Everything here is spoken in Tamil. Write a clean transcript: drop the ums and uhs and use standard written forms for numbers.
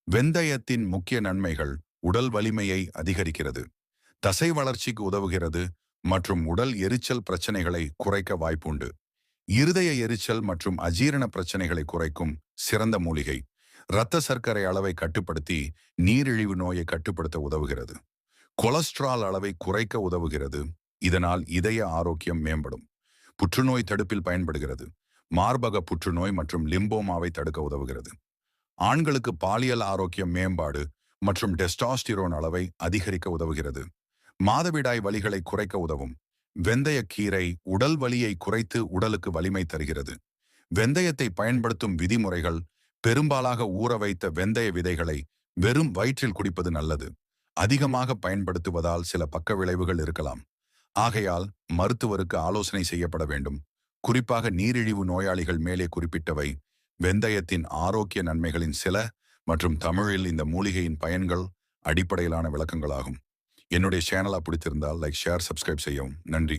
வெந்தயத்தின் முக்கிய நன்மைகள்: உடல் வலிமையை அதிகரிக்கிறது, தசை வளர்ச்சிக்கு உதவுகிறது மற்றும் உடல் எரிச்சல் பிரச்சனைகளை குறைக்க வாய்ப்புண்டு. இருதய எரிச்சல் மற்றும் அஜீரண பிரச்சனைகளை குறைக்கும் சிறந்த மூலிகை. இரத்த சர்க்கரை அளவை கட்டுப்படுத்தி நீரிழிவு நோயை கட்டுப்படுத்த உதவுகிறது. கொலஸ்ட்ரால் அளவை குறைக்க உதவுகிறது, இதனால் இதய ஆரோக்கியம் மேம்படும். புற்றுநோய் தடுப்பில் பயன்படுகிறது. மார்பக புற்றுநோய் மற்றும் லிம்போமாவை தடுக்க உதவுகிறது. ஆண்களுக்கு பாலியல் ஆரோக்கியம் மேம்பாடு மற்றும் டெஸ்டாஸ்டிரோன் அளவை அதிகரிக்க உதவுகிறது. மாதவிடாய் வலிகளை குறைக்க உதவும். வெந்தயக்கீரை உடல் வலியை குறைத்து உடலுக்கு வலிமை தருகிறது. வெந்தயத்தை பயன்படுத்தும் விதிமுறைகள்: பெரும்பாலாக ஊற வைத்த வெந்தய விதைகளை வெறும் வயிற்றில் குடிப்பது நல்லது. அதிகமாக பயன்படுத்துவதால் சில பக்க விளைவுகள் இருக்கலாம். ஆகையால் மருத்துவருக்கு ஆலோசனை செய்யப்பட வேண்டும். குறிப்பாக நீரிழிவு நோயாளிகள். மேலே குறிப்பிட்டவை வெந்தயத்தின் ஆரோக்கிய நன்மைகளின் சில மற்றும் தமிழில் இந்த மூலிகையின் பயன்கள் அடிப்படையிலான விளக்கங்களாகும். என்னுடைய சேனலை பிடித்திருந்தால் லைக், ஷேர், சப்ஸ்கிரைப் செய்யவும். நன்றி.